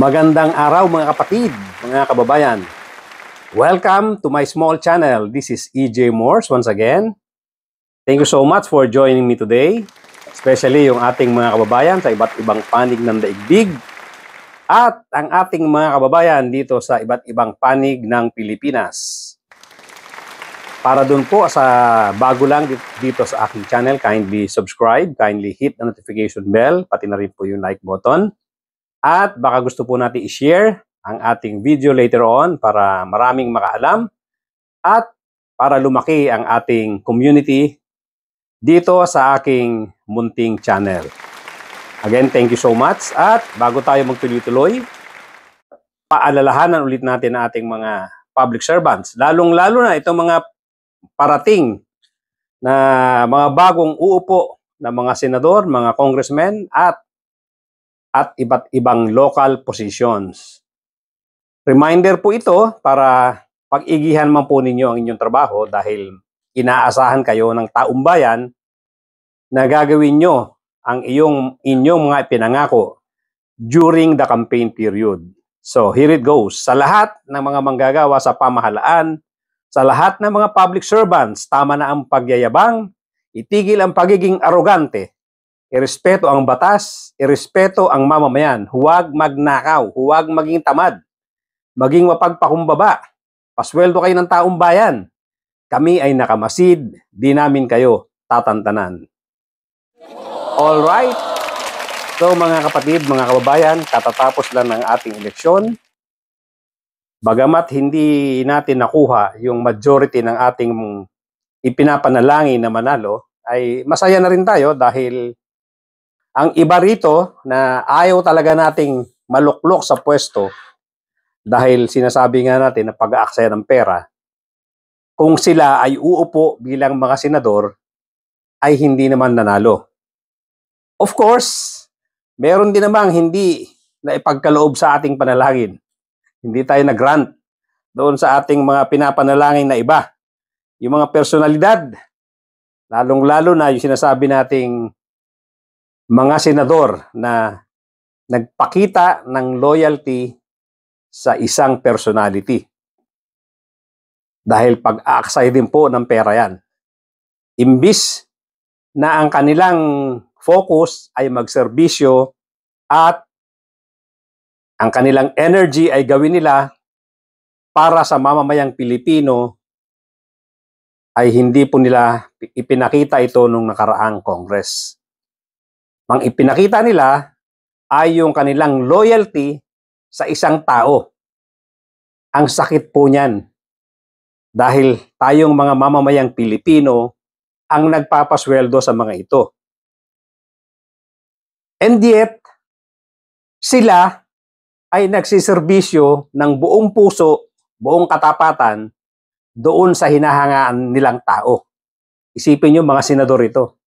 Magandang araw mga kapatid, mga kababayan. Welcome to my small channel. This is EJ Morse once again. Thank you so much for joining me today. Especially yung ating mga kababayan sa iba't ibang panig ng daigdig. At ang ating mga kababayan dito sa iba't ibang panig ng Pilipinas. Para dun po sa bago lang dito sa aking channel, kindly subscribe, kindly hit the notification bell, pati na rin po yung like button. At baka gusto po natin i-share ang ating video later on para maraming makaalam at para lumaki ang ating community dito sa aking munting channel. Again, thank you so much. At bago tayo magtuloy-tuloy, paalalahanan ulit natin ang ating mga public servants. Lalong-lalo na itong mga parating na mga bagong uupo na mga senador, mga congressmen at iba't ibang local positions. Reminder po ito para pag-igihan man po ninyo ang inyong trabaho dahil inaasahan kayo ng taong bayan na gagawin nyo ang inyong mga pinangako during the campaign period. So here it goes. Sa lahat ng mga manggagawa sa pamahalaan, sa lahat ng mga public servants, tama na ang pagyayabang, itigil ang pagiging arogante, irespeto ang batas, irespeto ang mamamayan, huwag magnakaw, huwag maging tamad, maging mapagpakumbaba, pasweldo kayo ng taong bayan. Kami ay nakamasid, di namin kayo tatantanan. Alright? So mga kapatid, mga kababayan, katatapos lang ng ating eleksyon. Bagamat hindi natin nakuha yung majority ng ating ipinapanalangin na manalo, ay masaya na rin tayo dahil ang iba rito na ayaw talaga nating maluklok sa pwesto dahil sinasabi nga natin na pag-aaksaya ng pera, kung sila ay uupo bilang mga senador, ay hindi naman nanalo. Of course, meron din namang hindi na ipagkaloob sa ating panalangin. Hindi tayo nag-grant doon sa ating mga pinapanalangin na iba. Yung mga personalidad, lalong-lalo na yung sinasabi nating mga senador na nagpakita ng loyalty sa isang personality. Dahil pag-aaksay din po ng pera yan. Imbis na ang kanilang focus ay magserbisyo at ang kanilang energy ay gawin nila para sa mamamayang Pilipino, ay hindi po nila ipinakita ito nung nakaraang Congress. Ang ipinakita nila ay yung kanilang loyalty sa isang tao. Ang sakit po niyan. Dahil tayong mga mamamayang Pilipino ang nagpapasweldo sa mga ito. And yet, sila ay nagsiservisyo ng buong puso, buong katapatan doon sa hinahangaan nilang tao. Isipin nyo mga senador ito.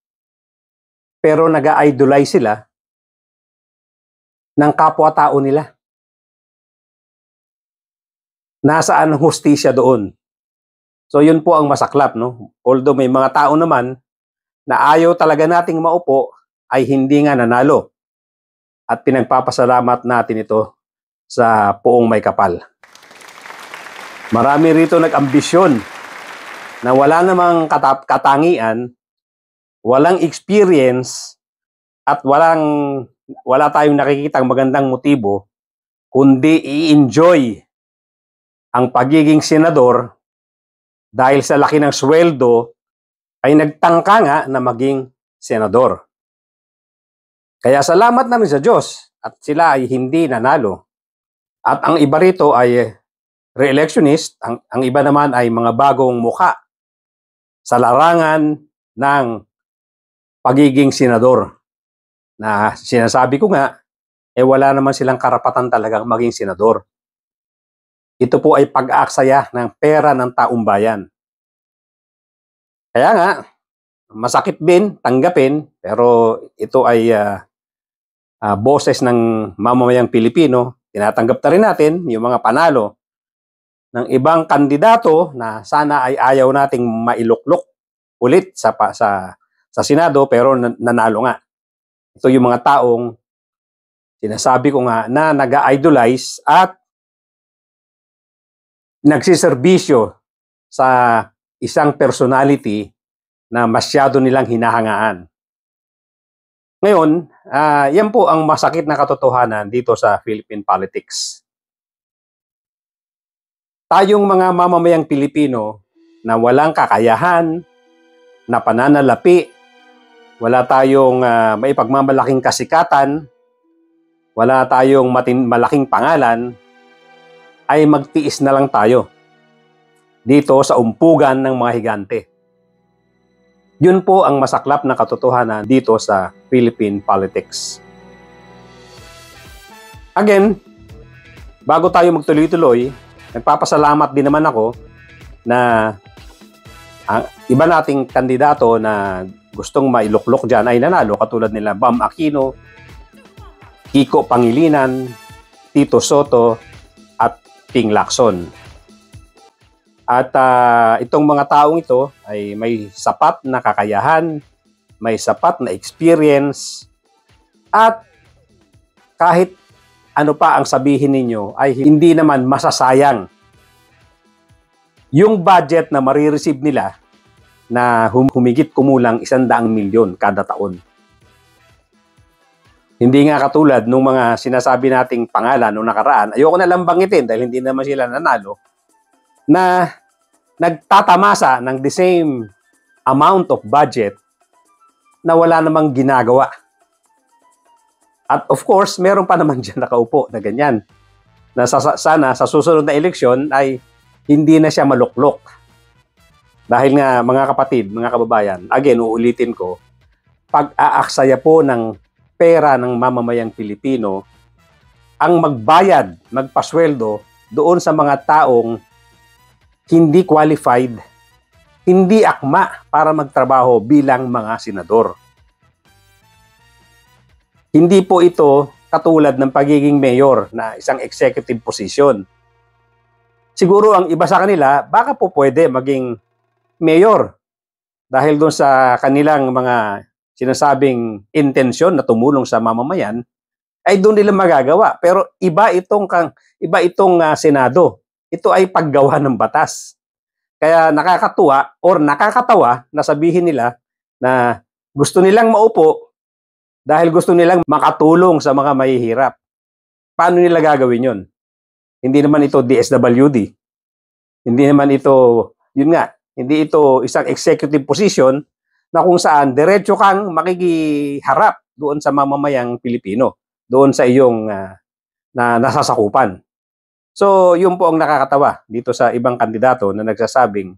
Pero nag-idolize sila ng kapwa-tao nila. Nasaan ang hustisya doon? So yun po ang masaklap, no? Although may mga tao naman na ayaw talaga nating maupo, ay hindi nga nanalo. At pinagpapasalamat natin ito sa Poong May Kapal. Marami rito nag-ambisyon na wala namang katangian, walang experience, at wala tayong nakikitang magandang motibo, kundi i-enjoy ang pagiging senador dahil sa laki ng sweldo ay nagtangka nga na maging senador. Kaya salamat namin sa Diyos at sila ay hindi nanalo. At ang iba rito ay re-electionist, ang iba naman ay mga bagong muka sa larangan ng pagiging senador. Na sinasabi ko nga, wala naman silang karapatan talagang maging senador. Ito po ay pag-aaksaya ng pera ng taong bayan. Kaya nga, masakit din, tanggapin, pero ito ay boses ng mamamayang Pilipino. Tinatanggap na rin natin yung mga panalo ng ibang kandidato na sana ay ayaw nating mailuklok ulit sa Senado pero nanalo nga. Ito yung mga taong Sinasabi ko nga na nag-idolize at nagsiservisyo sa isang personality na masyado nilang hinahangaan. Ngayon, yan po ang masakit na katotohanan dito sa Philippine politics. Tayong mga mamamayang Pilipino na walang kakayahan, na pananalapi, wala tayong maipagmamalaking kasikatan, wala tayong malaking pangalan, ay magtiis na lang tayo dito sa umpugan ng mga higante. Yun po ang masaklap na katotohanan dito sa Philippine politics. Again, bago tayo magtuloy-tuloy, nagpapasalamat din naman ako na ang iba nating kandidato na gustong mailuklok dyan ay nanalo, katulad nila Bam Aquino, Kiko Pangilinan, Tito Soto, at Ping Lacson. At itong mga taong ito ay may sapat na kakayahan, may sapat na experience, at kahit ano pa ang sabihin ninyo ay hindi naman masasayang yung budget na marireceive nila na humigit kumulang 100 milyon kada taon. Hindi nga katulad nung mga sinasabi nating pangalan nung nakaraan, ayoko na lang banggitin dahil hindi naman sila nanalo, na nagtatamasa ng the same amount of budget na wala namang ginagawa. At of course, meron pa naman dyan nakaupo na ganyan, na sana sa susunod na eleksyon ay hindi na siya maluklok. Dahil nga mga kapatid, mga kababayan, again, uulitin ko, pag-aaksaya po ng pera ng mamamayang Pilipino ang magbayad, magpasweldo doon sa mga taong hindi qualified, hindi akma para magtrabaho bilang mga senador. Hindi po ito katulad ng pagiging mayor na isang executive position. Siguro ang iba sa kanila, baka po pwede maging mayor dahil doon sa kanilang mga sinasabing intensyon na tumulong sa mamamayan, ay doon nila magagawa. Pero iba itong Senado. Ito ay paggawa ng batas. Kaya nakakatuwa or nakakatawa na sabihin nila na gusto nilang maupo dahil gusto nilang makatulong sa mga mahihirap. Paano nila gagawin yun? Hindi naman ito DSWD. Hindi naman ito, yun nga, hindi ito isang executive position na kung saan diretso kang makikiharap doon sa mamamayang Pilipino, doon sa iyong na nasasakupan. So, yun po ang nakakatawa dito sa ibang kandidato na nagsasabing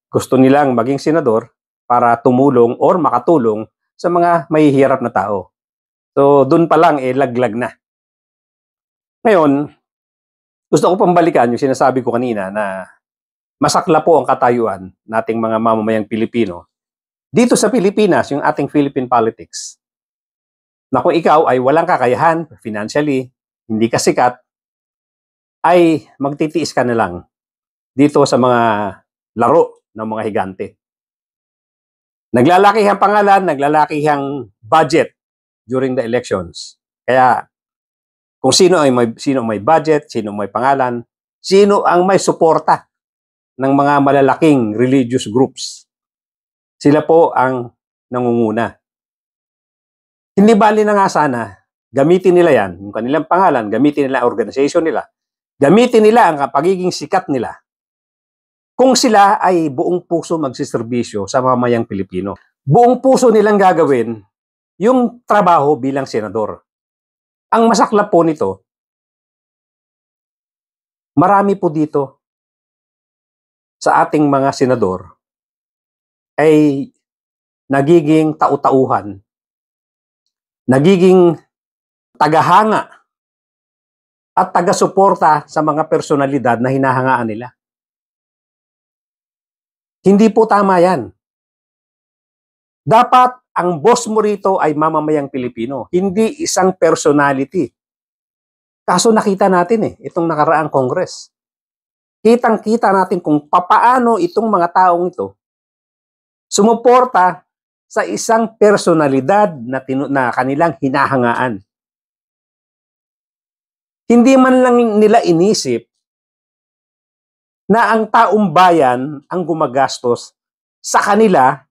gusto nilang maging senador para tumulong or makatulong sa mga mahihirap na tao. So, doon pa lang laglag na. Ngayon, gusto ko pang balikan yung sinasabi ko kanina na masakla po ang katayuan nating mga mamamayang Pilipino dito sa Pilipinas, yung ating Philippine politics. Na kung ikaw ay walang kakayahan financially, hindi ka sikat, ay magtitiis ka na lang dito sa mga laro ng mga higante. Naglalakihang pangalan, naglalakihang budget during the elections. Kaya kung sino may budget, sino may pangalan, sino ang may suporta ng mga malalaking religious groups. Sila po ang nangunguna. Hindi bali na nga sana, gamitin nila yan, yung kanilang pangalan, gamitin nila ang organization nila, gamitin nila ang pagiging sikat nila kung sila ay buong puso magsiservisyo sa mamayang Pilipino. Buong puso nilang gagawin yung trabaho bilang senador. Ang masaklap po nito, marami po dito sa ating mga senador ay nagiging tau-tauhan, nagiging tagahanga at taga-suporta sa mga personalidad na hinahangaan nila. Hindi po tama yan. Dapat ang boss mo rito ay mamamayang Pilipino, hindi isang personality. Kaso nakita natin itong nakaraang Congress. Kitang-kita natin kung papaano itong mga taong ito sumuporta sa isang personalidad na kanilang hinahangaan. Hindi man lang nila inisip na ang taong bayan ang gumagastos sa kanila,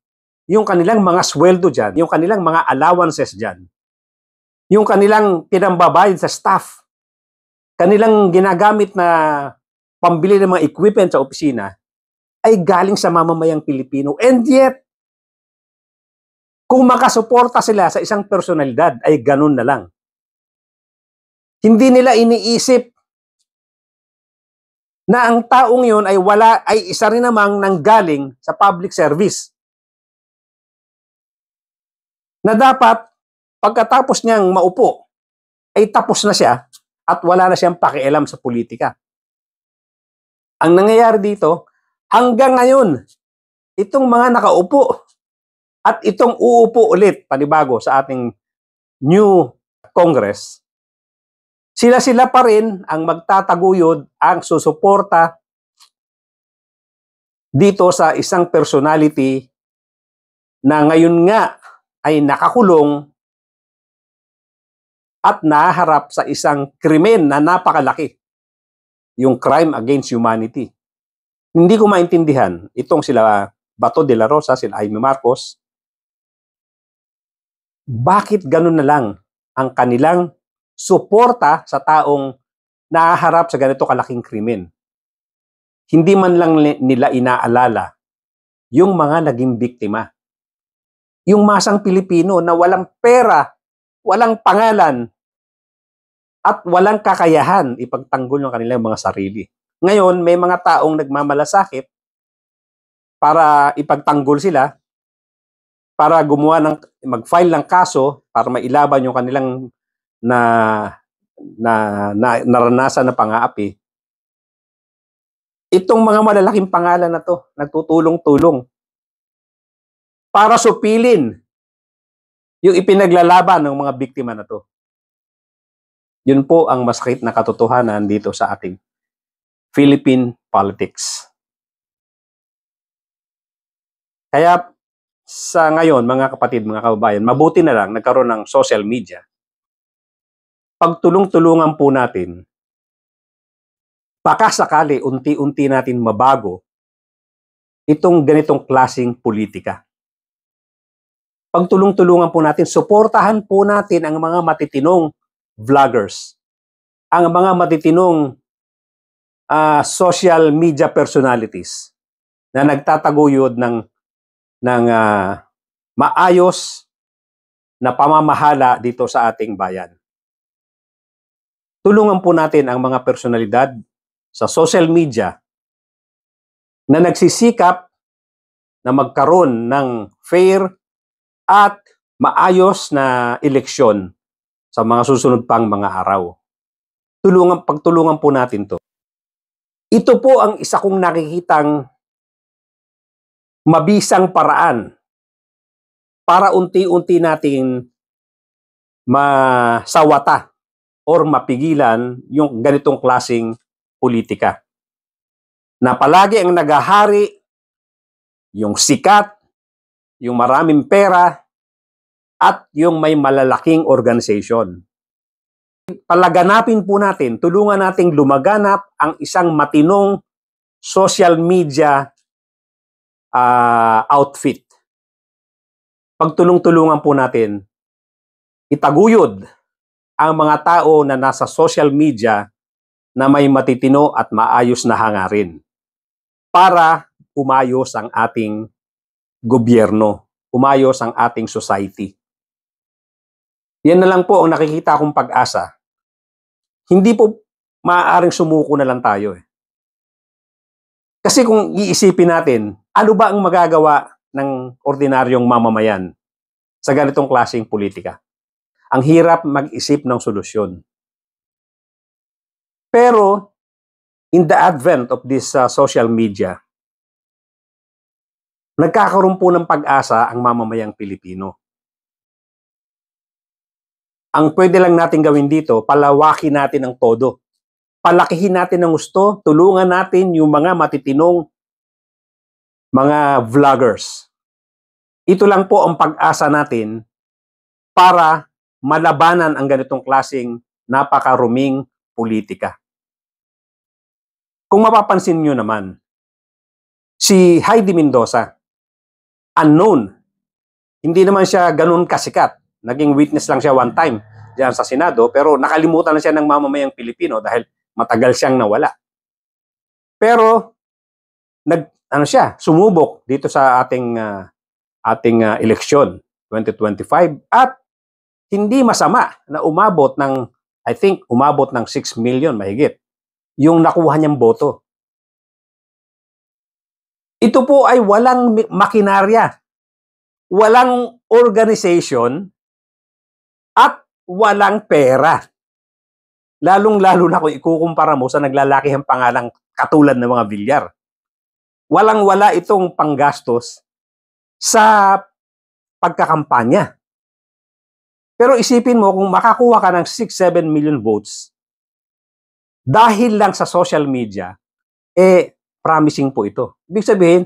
yung kanilang mga sweldo dyan, yung kanilang mga allowances dyan, yung kanilang pinambabayad sa staff, kanilang ginagamit na pambili ng mga equipment sa opisina, ay galing sa mamamayang Pilipino. And yet, kung makasuporta sila sa isang personalidad, ay ganun na lang. Hindi nila iniisip na ang taong yun ay isa rin namang nanggaling sa public service. Na dapat, pagkatapos niyang maupo, ay tapos na siya at wala na siyang pakialam sa politika. Ang nangyayari dito, hanggang ngayon, itong mga nakaupo at itong uupo ulit, panibago sa ating new Congress, sila-sila pa rin ang magtataguyod, ang susuporta dito sa isang personality na ngayon nga ay nakakulong at naharap sa isang krimen na napakalaki, yung crime against humanity. Hindi ko maintindihan itong sila Bato de la Rosa, sila Jaime Marcos, bakit ganun na lang ang kanilang suporta sa taong nahaharap sa ganito kalaking krimen. Hindi man lang nila inaalala yung mga naging biktima. Yung masang Pilipino na walang pera, walang pangalan, at walang kakayahan ipagtanggol ng kanilang mga sarili. Ngayon, may mga taong nagmamalasakit para ipagtanggol sila, para mag-file ng kaso, para mailaban yung kanilang naranasan na pang-aapi. Itong mga malalaking pangalan na to, nagtutulong-tulong para supilin yung ipinaglalaban ng mga biktima na to. Yun po ang masakit na katotohanan dito sa ating Philippine politics. Kaya sa ngayon, mga kapatid, mga kababayan, mabuti na lang nagkaroon ng social media. Pagtulong-tulungan po natin, baka sakali unti-unti natin mabago itong ganitong klaseng politika. Pagtulong-tulungan po natin, suportahan po natin ang mga matitinong vloggers, ang mga matitinong social media personalities na nagtataguyod ng maayos na pamamahala dito sa ating bayan. Tulungan po natin ang mga personalidad sa social media na nagsisikap na magkaroon ng fair at maayos na eleksyon sa mga susunod pang mga araw. Pagtulungan po natin to. Ito po ang isa kong nakikitang mabisang paraan para unti-unti nating masawata or mapigilan yung ganitong klaseng politika. Na palagi ang nagahari, yung sikat, yung maraming pera, at yung may malalaking organization. Palaganapin po natin, tulungan nating lumaganap ang isang matinong social media outfit. Pagtulong-tulungan po natin, itaguyod ang mga tao na nasa social media na may matitino at maayos na hangarin para umayos ang ating gobyerno, umayos ang ating society. Yan na lang po ang nakikita kong pag-asa. Hindi po maaaring sumuko na lang tayo. Kasi kung iisipin natin, ano ba ang magagawa ng ordinaryong mamamayan sa ganitong klaseng politika? Ang hirap mag-isip ng solusyon. Pero, in the advent of this social media, nagkakaroon po ng pag-asa ang mamamayang Pilipino. Ang pwede lang natin gawin dito, palawakin natin ang todo. Palakihin natin ang gusto, tulungan natin yung mga matitinong mga vloggers. Ito lang po ang pag-asa natin para malabanan ang ganitong klaseng napakaruming politika. Kung mapapansin nyo naman, si Heidi Mendoza, unknown. Hindi naman siya ganun kasikat. Naging witness lang siya one time diyan sa Senado, pero nakalimutan na siya ng mamamayang Pilipino dahil matagal siyang nawala. Pero sumubok dito sa ating eleksyon 2025 at hindi masama na umabot ng 6 million mahigit yung nakuha niyang boto. Ito po ay walang makinarya, walang organization, at walang pera. Lalong-lalo na kung ikukumpara mo sa naglalakihang pangalang katulad ng mga Villar. Walang-wala itong panggastos sa pagkakampanya. Pero isipin mo, kung makakuha ka ng 6-7 million votes, dahil lang sa social media, promising po ito. Ibig sabihin,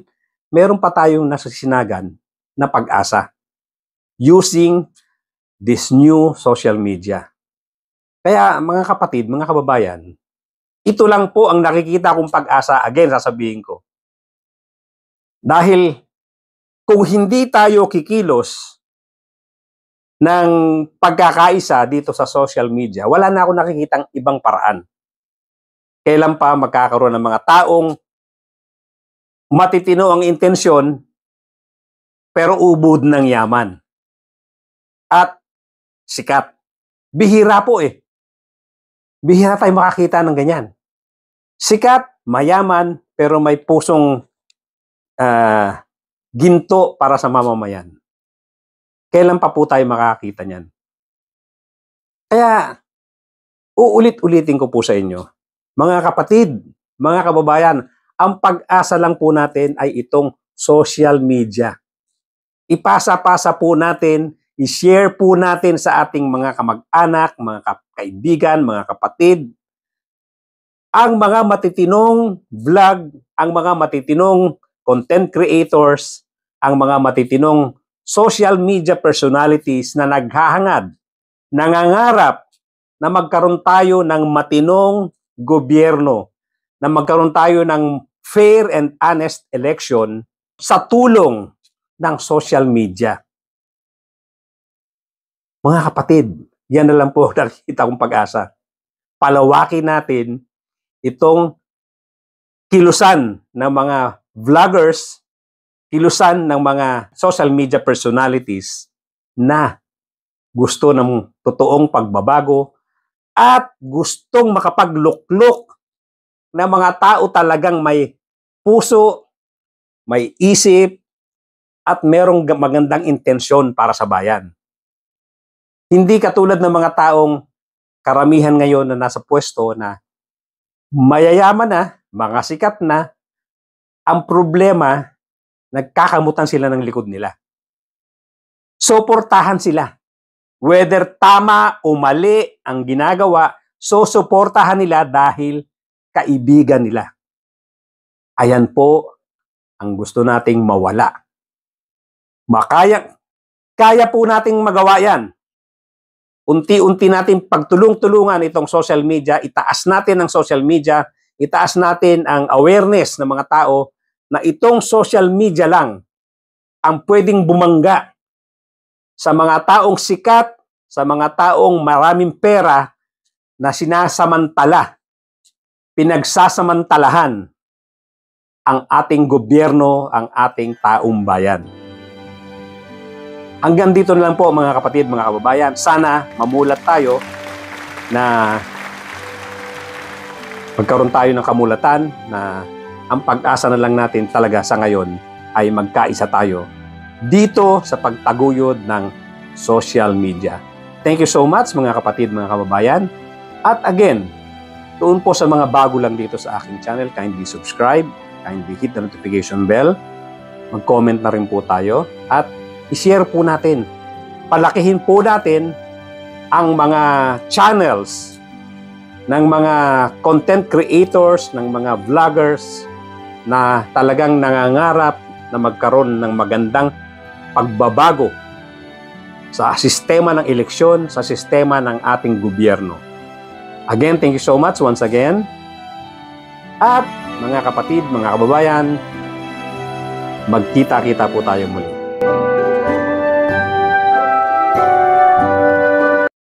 meron pa tayong nasasinagan na pag-asa using this new social media. Kaya mga kapatid, mga kababayan, ito lang po ang nakikita kong pag-asa. Again, sasabihin ko. Dahil kung hindi tayo kikilos ng pagkakaisa dito sa social media, wala na ako nakikitang ibang paraan. Kailan pa magkakaroon ng mga taong matitino ang intensyon pero ubod ng yaman at sikat. Bihira po Bihira tayo makakita ng ganyan. Sikat, mayaman, pero may pusong ginto para sa mamamayan. Kailan pa po tayo makakita niyan? Kaya, uulit-ulitin ko po sa inyo, mga kapatid, mga kababayan, ang pag-asa lang po natin ay itong social media. Ipasa-pasa po natin, i-share po natin sa ating mga kamag-anak, mga kaibigan, mga kapatid, ang mga matitinong vlog, ang mga matitinong content creators, ang mga matitinong social media personalities na naghahangad, nangangarap na magkaroon tayo ng matinong gobyerno, na magkaroon tayo ng fair and honest election sa tulong ng social media. Mga kapatid, yan na lang po nakikita kong pag-asa. Palawakin natin itong kilusan ng mga vloggers, kilusan ng mga social media personalities na gusto ng totoong pagbabago at gustong makapagluklok na mga tao talagang may puso, may isip, at merong magandang intensyon para sa bayan. Hindi katulad ng mga taong karamihan ngayon na nasa pwesto na mayayaman na, mga sikat na, ang problema, nagkakamutan sila ng likod nila. Suportahan sila. Whether tama o mali ang ginagawa, suportahan nila dahil kaibigan nila. Ayan po ang gusto nating mawala. Kaya po nating magawa yan. Unti-unti natin pagtulong-tulungan itong social media, itaas natin ang social media, itaas natin ang awareness ng mga tao na itong social media lang ang pwedeng bumangga sa mga taong sikat, sa mga taong maraming pera na sinasamantala, pinagsasamantalahan ang ating gobyerno, ang ating taong bayan. Hanggang dito na lang po mga kapatid, mga kababayan. Sana mamulat tayo na magkaroon tayo ng kamulatan na ang pag-asa na lang natin talaga sa ngayon ay magkaisa tayo dito sa pagtaguyod ng social media. Thank you so much mga kapatid, mga kababayan. At again, doon po sa mga bago lang dito sa aking channel, kindly subscribe, kindly hit the notification bell, mag-comment na rin po tayo, at i-share po natin. Palakihin po natin ang mga channels ng mga content creators, ng mga vloggers na talagang nangangarap na magkaroon ng magandang pagbabago sa sistema ng eleksyon, sa sistema ng ating gobyerno. Again, thank you so much once again. At mga kapatid, mga kababayan, magkita-kita po tayo muli.